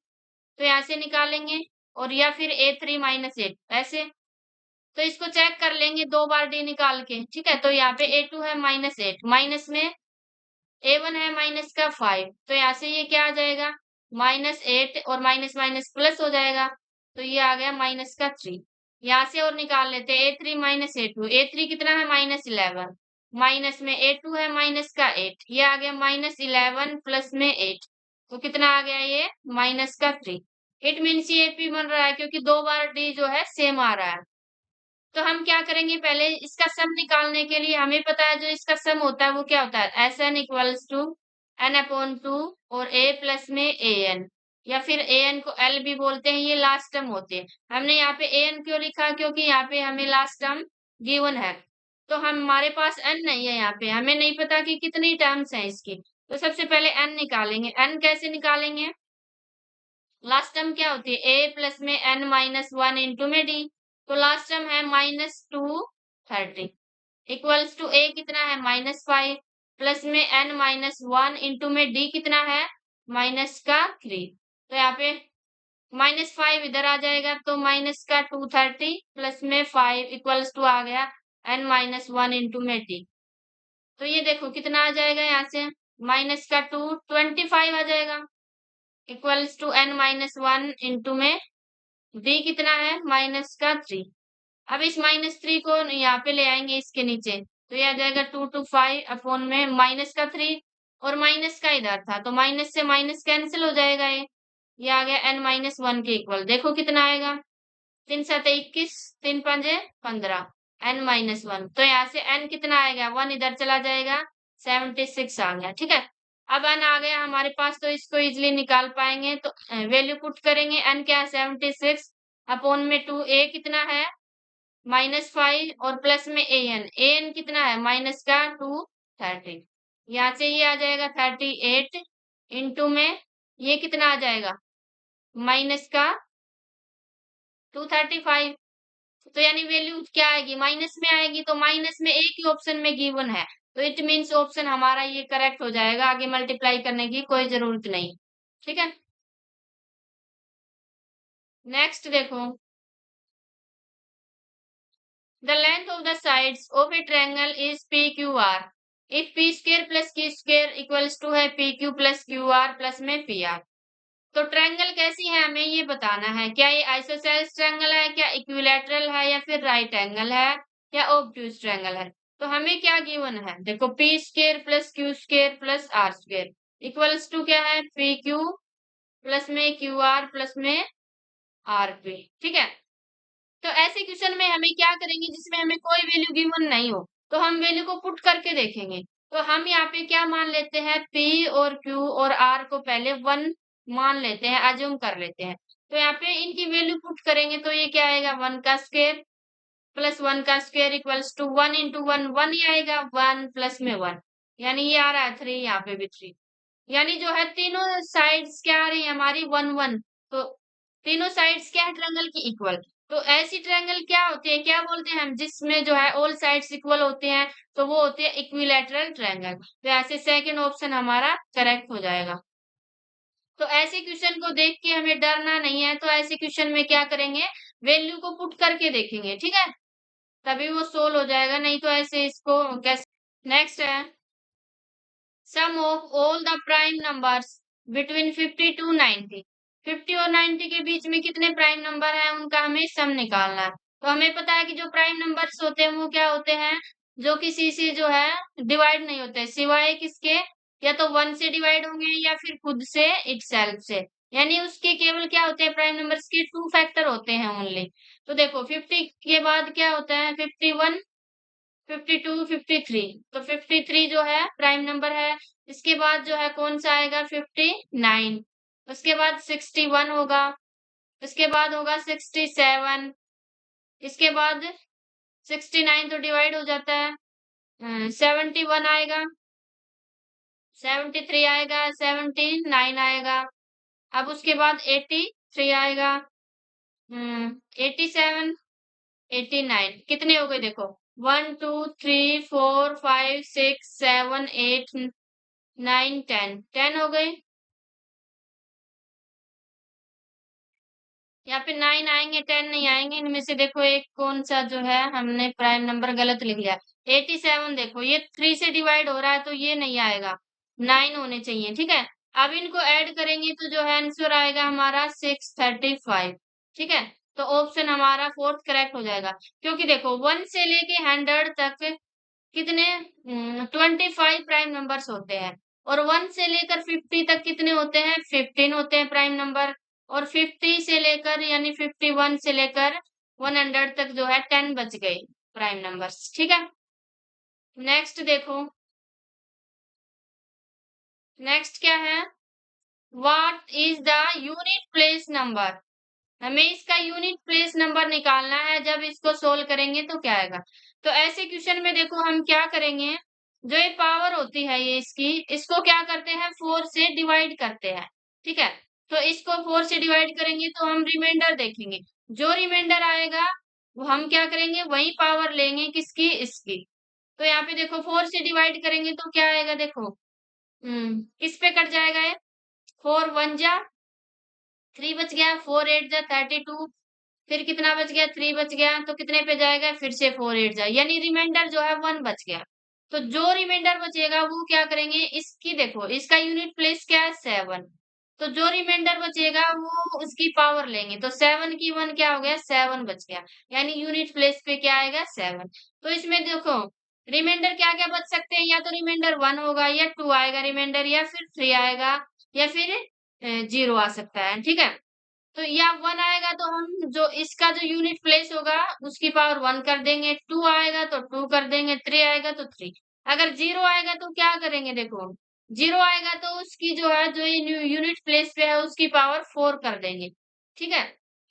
तो यहाँ से निकालेंगे, और या फिर A3 माइनस A, ऐसे। तो इसको चेक कर लेंगे दो बार D निकाल के, ठीक है। तो यहाँ पे A2 है -8, माइनस में A1 है माइनस का 5, तो यहाँ से ये क्या आ जाएगा, -8 और माइनस माइनस प्लस हो जाएगा, तो ये आ गया माइनस का 3। यहाँ से और निकाल लेते हैं A3 माइनस A2, A3 कितना है -11, माइनस में A2 है माइनस का 8, ये आ गया -11 प्लस में 8, तो कितना आ गया ये माइनस का 3। इट मीन्स ये AP बन रहा है, क्योंकि दो बार D जो है सेम आ रहा है। तो हम क्या करेंगे, पहले इसका सम निकालने के लिए हमें पता है जो इसका सम होता है वो क्या होता है, SN इक्वल्स टू n/2 और A प्लस में AN, या फिर AN को L भी बोलते हैं, ये लास्ट टर्म होते हैं। हमने यहाँ पे AN क्यों लिखा, क्योंकि यहाँ पे हमें लास्ट टर्म गिवन है। तो हमारे पास n नहीं है, यहाँ पे हमें नहीं पता कि कितनी टर्म्स हैं इसकी। तो सबसे पहले n निकालेंगे। n कैसे निकालेंगे, लास्ट टर्म क्या होती है, A प्लस में n-1 इंटू में D, तो लास्ट टर्म है -230 इक्वल्स टू A कितना है -5 प्लस में n-1 इंटू में D कितना है माइनस का 3। तो यहाँ पे -5 इधर आ जाएगा, तो माइनस का 230 प्लस में 5 इक्वल्स टू आ गया n-1 इंटू में D। तो ये देखो कितना आ जाएगा, यहाँ से माइनस का 225 आ जाएगा इक्वल्स टू n-1 इंटू में D कितना है -3। अब इस -3 को यहाँ पे ले आएंगे इसके नीचे, तो ये आ जाएगा 2 to 5 अपॉन में माइनस का 3, और माइनस का इधर था तो माइनस से माइनस कैंसिल हो जाएगा, ये आ गया n-1 के इक्वल। देखो कितना आएगा, 3 7 21, 3 5 15, n-1। तो यहाँ से n कितना आएगा, 1 इधर चला जाएगा, 76 आ गया, ठीक है। अब n आ गया हमारे पास, तो इसको इजिली निकाल पाएंगे। तो वैल्यू पुट करेंगे, n क्या है 76 अपॉन में 2, a कितना है -5 और प्लस में an कितना है माइनस का 230, यहाँ से ये आ जाएगा 38 इंटू में ये कितना आ जाएगा माइनस का 235। तो यानी वैल्यू क्या आएगी, माइनस में आएगी, तो माइनस में एक ही ऑप्शन में गिवन है, तो इट मीन्स ऑप्शन हमारा ये करेक्ट हो जाएगा, आगे मल्टीप्लाई करने की कोई जरूरत नहीं, ठीक है। नेक्स्ट देखो, the length of the sides of a triangle is PQR if P² plus Q² equals to है PQ प्लस QR प्लस में PR। तो ट्रायंगल कैसी है हमें ये बताना है, क्या ये आइसोसेलेस ट्रायंगल है, क्या इक्विलैटरल है, या फिर राइट एंगल है, या ऑब्ट्यूज ट्रायंगल है। तो हमें क्या गिवन है, देखो P² plus Q² plus R² equals to क्या है PQ प्लस में QR प्लस में RP, ठीक है। तो ऐसे क्वेश्चन में हमें क्या करेंगे, जिसमें हमें कोई वैल्यू गिवन नहीं हो, तो हम वैल्यू को पुट करके देखेंगे। तो हम यहाँ पे क्या मान लेते हैं, P और Q और R को पहले 1 मान लेते हैं, अज्यूम कर लेते हैं। तो यहाँ पे इनकी वैल्यू पुट करेंगे, तो ये क्या आएगा 1 का स्क्वायर प्लस 1 का स्क्वायर इक्वल्स टू 1 इंटू 1 1 ही आएगा, 1 प्लस में 1, यानी ये आ रहा है 3, यहाँ पे भी 3, यानी जो है तीनों साइड्स क्या आ रही है हमारी 1 1। तो तीनों साइड्स क्या है ट्रायंगल की इक्वल। तो ऐसी ट्रायंगल क्या होती है, क्या बोलते हैं हम, जिसमें जो है ऑल साइड्स इक्वल होते हैं, तो वो होते हैं इक्विलैटरल ट्रायंगल। तो ऐसे सेकंड ऑप्शन हमारा करेक्ट हो जाएगा। तो ऐसे क्वेश्चन को देख के हमें डरना नहीं है, तो ऐसे क्वेश्चन में क्या करेंगे, वैल्यू को पुट करके देखेंगे, ठीक है, तभी वो सोल्व हो जाएगा, नहीं तो ऐसे इसको कैसे। नेक्स्ट है, sum of all the prime numbers between 50 to 90। 50 और 90 के बीच में कितने प्राइम नंबर हैं उनका हमें सम निकालना है। तो हमें पता है कि जो प्राइम नंबर्स होते हैं वो क्या होते हैं, जो किसी से जो है डिवाइड नहीं होते सिवाय किसके, या तो 1 से डिवाइड होंगे या फिर खुद से इटसेल्फ से। यानी उसके केवल क्या होते हैं प्राइम नंबर्स के 2 फैक्टर होते हैं ओनली। तो देखो 50 के बाद क्या होता है 51, 52, 53। तो 53 जो है प्राइम नंबर है। इसके बाद जो है कौन सा आएगा 59। उसके बाद 61 होगा। उसके बाद होगा 67। इसके बाद 69 तो डिवाइड हो जाता है। 71 आएगा, 73 आएगा, 79 आएगा। अब उसके बाद 83 आएगा। 87, 89 कितने हो गए देखो, 1 2 3 4 5 6 7 8 9 10, 10 हो गए। यहाँ पे 9 आएंगे 10 नहीं आएंगे, इनमें से देखो एक कौन सा जो है हमने प्राइम नंबर गलत लिख लिया। 87 देखो ये 3 से डिवाइड हो रहा है तो ये नहीं आएगा, 9 होने चाहिए। ठीक है, अब इनको ऐड करेंगे तो जो है आंसर आएगा हमारा 635। ठीक है, तो ऑप्शन हमारा फोर्थ करेक्ट हो जाएगा। क्योंकि देखो 1 से लेके 100 तक कितने 25 प्राइम नंबर्स होते हैं, और 1 से लेकर 50 तक कितने होते हैं 15 होते हैं प्राइम नंबर। और 50 से लेकर यानी 51 से लेकर 100 तक जो है 10 बच गए प्राइम नंबर्स। ठीक है, नेक्स्ट देखो, नेक्स्ट क्या है, what is the unit place number. हमें इसका यूनिट प्लेस नंबर निकालना है, जब इसको सोल्व करेंगे तो क्या आएगा। तो ऐसे क्वेश्चन में देखो हम क्या करेंगे, जो ये पावर होती है ये इसकी, इसको क्या करते हैं 4 से डिवाइड करते हैं। ठीक है, तो इसको 4 से डिवाइड करेंगे तो हम रिमाइंडर देखेंगे, जो रिमाइंडर आएगा वो हम क्या करेंगे वही पावर लेंगे किसकी, इसकी। तो यहाँ पे देखो 4 से डिवाइड करेंगे तो क्या आएगा देखो, किस पे कट जाएगा ये, 4 1 जा 3 बच गया, 4 8 जा 32, फिर कितना बच गया 3 बच गया, तो कितने पे जाएगा फिर से 4 8 जा, यानी रिमाइंडर जो है 1 बच गया। तो जो रिमाइंडर बचेगा वो क्या करेंगे, इसकी देखो इसका यूनिट प्लेस क्या है 7। तो जो रिमाइंडर बचेगा वो उसकी पावर लेंगे, तो 7 की 1 क्या हो गया 7 बच गया, यानी यूनिट प्लेस पे क्या आएगा 7। तो इसमें देखो रिमाइंडर क्या क्या बच सकते हैं, या तो रिमाइंडर 1 होगा या 2 आएगा रिमाइंडर, या फिर 3 आएगा, या फिर 0 आ सकता है। ठीक है, तो या 1 आएगा तो हम जो इसका जो यूनिट प्लेस होगा उसकी पावर 1 कर देंगे, 2 आएगा तो 2 कर देंगे, 3 आएगा तो 3। अगर 0 आएगा तो क्या करेंगे देखो, 0 आएगा तो उसकी जो है जो ये यूनिट प्लेस पे है उसकी पावर 4 कर देंगे। ठीक है,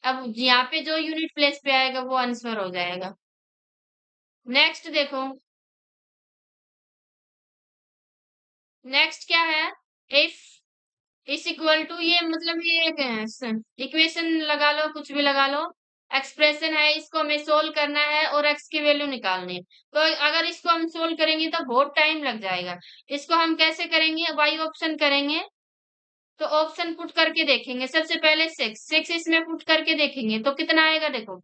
अब यहाँ पे जो यूनिट प्लेस पे आएगा वो आंसर हो जाएगा। नेक्स्ट देखो, नेक्स्ट क्या है, इफ इस इक्वल टू, ये मतलब ये इक्वेशन लगा लो, कुछ भी लगा लो, एक्सप्रेशन है, इसको हमें सोल्व करना है और एक्स की वैल्यू निकालनी है। तो अगर इसको हम सोल्व करेंगे तो बहुत टाइम लग जाएगा। इसको हम कैसे करेंगे, वाई ऑप्शन करेंगे, तो ऑप्शन पुट करके देखेंगे। सबसे पहले 6 इसमें पुट करके देखेंगे तो कितना आएगा देखो,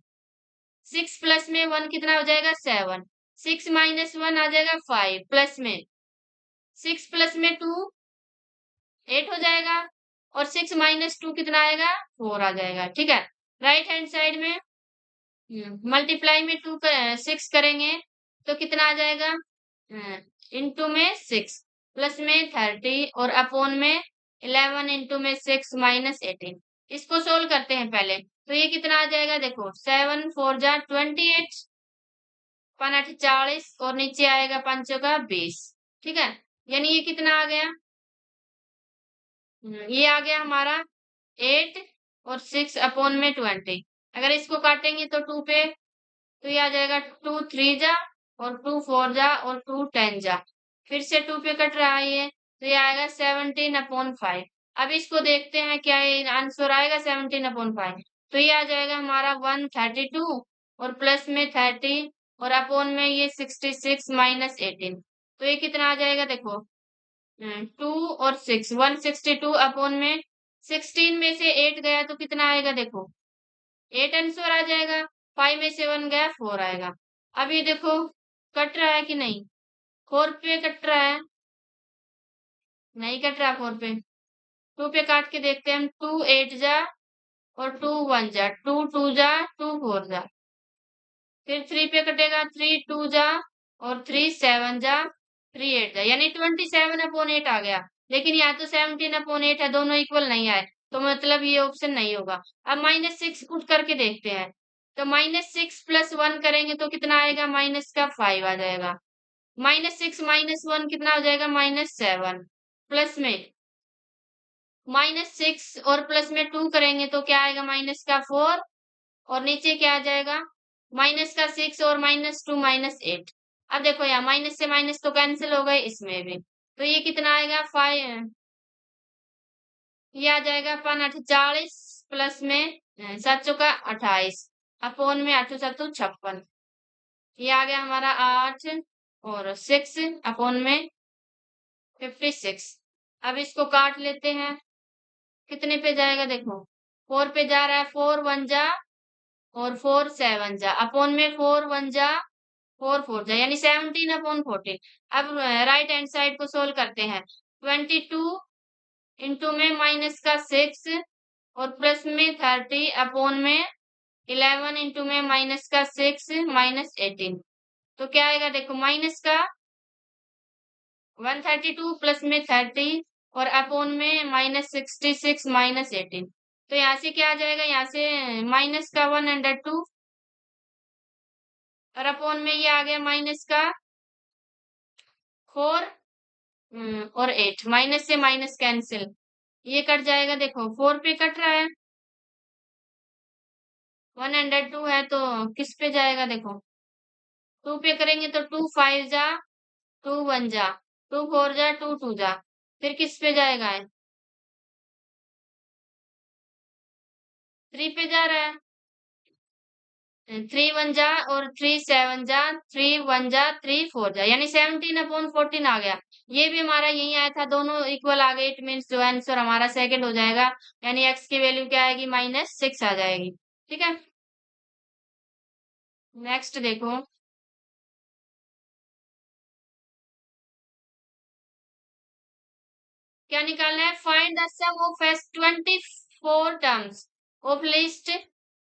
6 प्लस में 1 कितना हो जाएगा 7, 6 माइनस 1 आ जाएगा 5, प्लस में 6 प्लस में 2 8 हो जाएगा, और 6 माइनस 2 कितना आएगा 4 आ जाएगा। ठीक है, राइट हैंड साइड में मल्टीप्लाई में 6 करेंगे तो कितना आ जाएगा, इंटू में 6, प्लस में 30, और अपॉन में 11, इंटू में 6 माइनस 18। इसको सोल्व करते हैं पहले, तो ये कितना आ जाएगा देखो, 7 4 जा 28, 5 8 40, और नीचे आएगा 5 का 20। ठीक है, यानी ये कितना आ गया, ये आ गया हमारा 8 और 6 अपॉन में 20। अगर इसको काटेंगे तो 2 पे, तो ये आ जाएगा 2 3 जा, और 2 4 जा, और 2 10 जा, फिर से 2 पे कट रहा है ये, तो ये आएगा 17 अपॉन 5। अब इसको देखते हैं क्या ये आंसर आएगा 17 अपॉन 5। तो ये आ जाएगा हमारा 132, और प्लस में 30, और अपॉन में ये 66 माइनस 18। तो ये कितना आ जाएगा देखो, 2 और 6, 162 अपॉन में 16 में से 8 गया तो कितना आएगा देखो, 8 आंसर आ जाएगा। 5 में से 1 गया 4 आएगा। अब ये देखो कट रहा है कि नहीं, 4 पे कट रहा है, नहीं कट रहा 4 पे, 2 पे काट के देखते हैं हम। 2 8 जा और 2 1 जा, 2 2 जा, 2 4 जा। फिर 3 पे कटेगा, 3 2 जा और 3 7 जा, 3 8 जा, यानी 27/8 आ गया। लेकिन यहाँ तो 17/8 है, दोनों इक्वल नहीं आए, तो मतलब ये ऑप्शन नहीं होगा। अब -6 पुट करके देखते हैं। तो -6 प्लस 1 करेंगे तो कितना आएगा? माइनस का 5 आ जाएगा। -6 -1 कितना हो जाएगा? -7। प्लस में -6 और प्लस में 2 करेंगे तो क्या आएगा? माइनस का 4। और नीचे क्या आ जाएगा? माइनस का 6 और -2 -8। अब देखो यहाँ माइनस से माइनस तो कैंसिल हो गए इसमें भी। तो ये कितना आएगा? 5। ये आ जाएगा 5 8 40 प्लस में 7 चौका 28 अपोन में 8 7 56। ये आ गया हमारा 8 और 6 अपोन में 56। अब इसको काट लेते हैं। कितने पे जाएगा देखो? 4 पे जा रहा है। 4 1 जा और 4 7 जा अपोन में 4 1 जा 4 4 जा, यानी 17/14। अब राइट हैंड साइड को सोल्व करते हैं। 22 इंटू में माइनस का 6 और प्लस में 30 अपोन में 11 इंटू में माइनस का 6 -18। तो क्या आएगा देखो? माइनस का 132 प्लस में 30 और अपोन में -66 -18। तो यहाँ से क्या आ जाएगा? यहाँ से माइनस का 102 और अपोन में ये आ गया माइनस का 4 और 8। माइनस से माइनस कैंसिल, ये कट जाएगा। देखो 4 पे कट रहा है, 102 है तो किस पे जाएगा? देखो 2 पे करेंगे तो 2 5 जा, 2 1 जा, 2 4 जा, 2 2 जा। फिर किस पे जाएगा? 3 पे जा रहा है। 3 1 जा और 3 7 जा, 3 1 जा, 3 4 जा, यानी 17/14 आ गया। ये भी हमारा यही आया था, दोनों इक्वल आ गए। इट मीन्स जो आंसर हमारा सेकंड हो जाएगा, यानी x की वैल्यू क्या आएगी? -6 आ जाएगी। ठीक है, नेक्स्ट देखो। क्या निकालना है? Find the sum of as 24 terms of list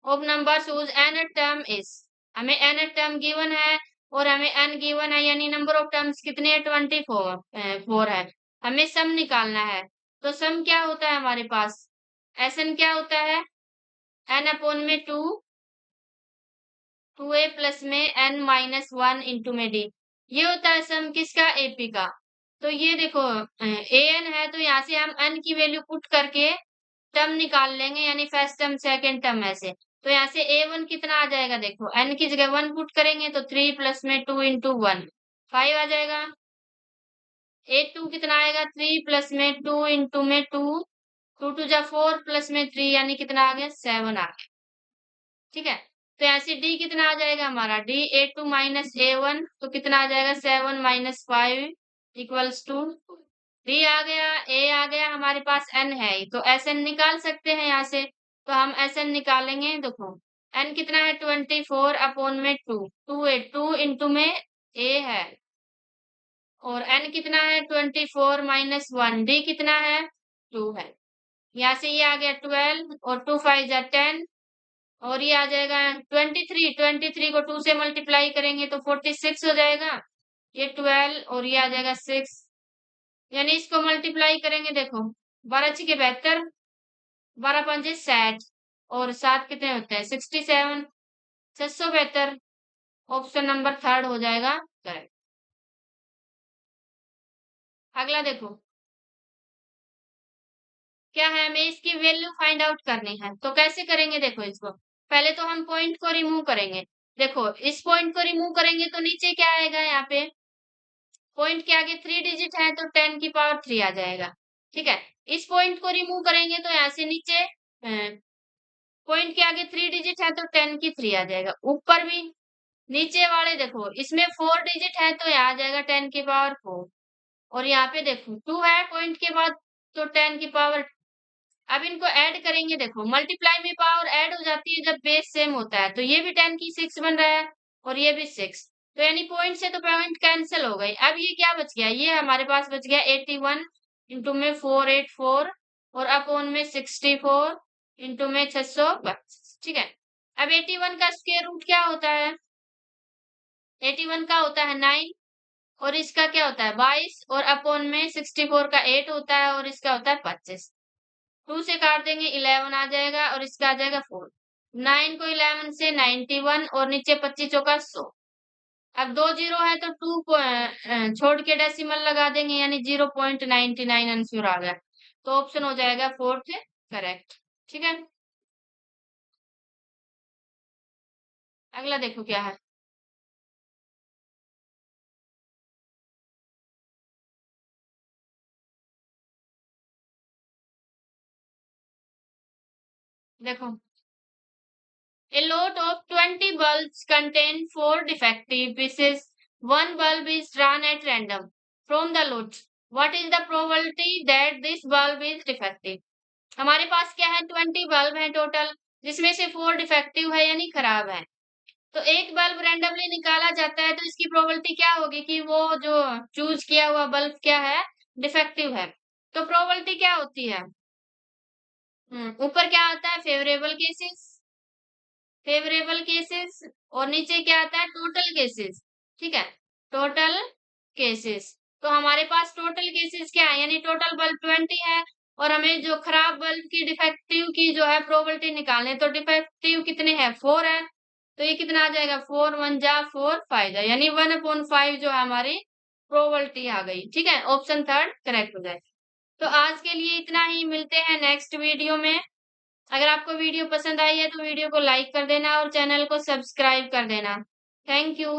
of numbers whose n term is. हमें n टर्म गिवन है और हमें n गिवन है, यानी नंबर ऑफ टर्म्स कितने हैं? 24 है। हमें सम निकालना है। तो सम क्या होता है हमारे पास? Sn क्या होता है? n अपोन में 2 2a प्लस में n माइनस 1 इंटू में d। ये होता है सम किसका? एपी का। तो ये देखो ए एन है, तो यहाँ से हम n की वैल्यू पुट करके टर्म निकाल लेंगे, यानी फर्स्ट टर्म सेकंड टर्म ऐसे। तो यहाँ से a1 कितना आ जाएगा? देखो n की जगह 1 पुट करेंगे तो 3 प्लस में 2 इंटू 1 5 आ जाएगा। a2 कितना आएगा? 3 प्लस में 2 इंटू में 2 2 2 जा 4 प्लस में 3, यानी कितना आ गया? 7 आ गया। ठीक है, तो यहाँ से डी कितना आ जाएगा हमारा? डी a2 माइनस a1, तो कितना आ जाएगा? 7 माइनस 5 इक्वल्स टू डी आ गया। ए आ गया, हमारे पास एन है ही, तो एस एन निकाल सकते हैं यहाँ से। तो हम एस एन निकालेंगे। देखो एन कितना है? 24 अपोन में 2 2 ए 2 इंटू में ए है, और एन कितना है? 24 माइनस 1। डी कितना है? 2 है। यहाँ से ये आ गया 12 और 2 5 जा 10 और ये आ जाएगा 23। 23 को 2 से मल्टीप्लाई करेंगे तो 46 हो जाएगा। ये 12 और ये आ जाएगा 6, यानी इसको मल्टीप्लाई करेंगे। देखो 12 छके 72, 12 पंजे 60 और 7 कितने होते हैं? 67, 672। ऑप्शन नंबर थर्ड हो जाएगा करेक्ट। अगला देखो क्या है? हमें इसकी वैल्यू फाइंड आउट करनी है। तो कैसे करेंगे? देखो इसको पहले तो हम पॉइंट को रिमूव करेंगे। देखो इस पॉइंट को रिमूव करेंगे तो नीचे क्या आएगा? यहाँ पे पॉइंट के आगे 3 डिजिट है तो 10 की पावर 3 आ जाएगा। ठीक है, इस पॉइंट को रिमूव करेंगे तो यहाँ से नीचे पॉइंट के आगे 3 डिजिट है तो 10 की 3 आ जाएगा। ऊपर भी नीचे वाले देखो इसमें 4 डिजिट है तो यहाँ आ जाएगा 10 की पावर 4, और यहाँ पे देखो 2 है पॉइंट के बाद तो 10 की पावर। अब इनको ऐड करेंगे। देखो मल्टीप्लाई में पावर ऐड हो जाती है जब बेस सेम होता है, तो ये भी 10 की 6 बन रहा है और ये भी 6, तो यानी पॉइंट से तो पॉइंट कैंसिल हो गई। अब ये क्या बच गया? ये हमारे पास बच गया 81 इंटू में 484 और अपॉन में 64 इंटू में 632। ठीक है। अब 81 का स्क्वायर रूट क्या होता है? 81 का होता है 9 और इसका क्या होता है 22 और अपॉन में 64 का 8 होता है और इसका होता है 25। 2 से काट देंगे 11 आ जाएगा और इसका आ जाएगा 4। 9 को 11 से 91 और नीचे 25 चौका 100। अब 2 जीरो है तो 2 को छोड़ के डेसिमल लगा देंगे यानी 0.99 आंसर आ गया। तो ऑप्शन हो जाएगा फोर्थ करेक्ट। ठीक है। अगला देखो क्या है। देखो a lot of 20 bulbs contain 4 defective pieces. One bulb is drawn at random from the lot. What is the probability that this bulb is defective? हमारे पास क्या है 20 बल्ब है टोटल जिसमें से 4 डिफेक्टिव है यानी खराब है। तो एक बल्ब रैंडमली निकाला जाता है तो इसकी प्रोबेबिलिटी क्या होगी कि वो जो चूज किया हुआ बल्ब क्या है डिफेक्टिव है। तो प्रोबेबिलिटी क्या होती है? ऊपर क्या आता है फेवरेबल केसेस और नीचे क्या आता है टोटल केसेस। ठीक है। Total cases. तो हमारे पास टोटल केसेस क्या है यानी टोटल बल्ब 20 है और हमें जो खराब बल्ब की डिफेक्टिव की जो है प्रोबेबिलिटी निकालनी है तो डिफेक्टिव कितने हैं 4 है। तो ये कितना आ जाएगा 4 1 जा 4 5 जा यानी 1/5 जो है हमारी प्रोबेबिलिटी आ गई। ठीक है। ऑप्शन थर्ड करेक्ट हो जाए। तो आज के लिए इतना ही, मिलते हैं नेक्स्ट वीडियो में। अगर आपको वीडियो पसंद आई है तो वीडियो को लाइक कर देना और चैनल को सब्सक्राइब कर देना। Thank you.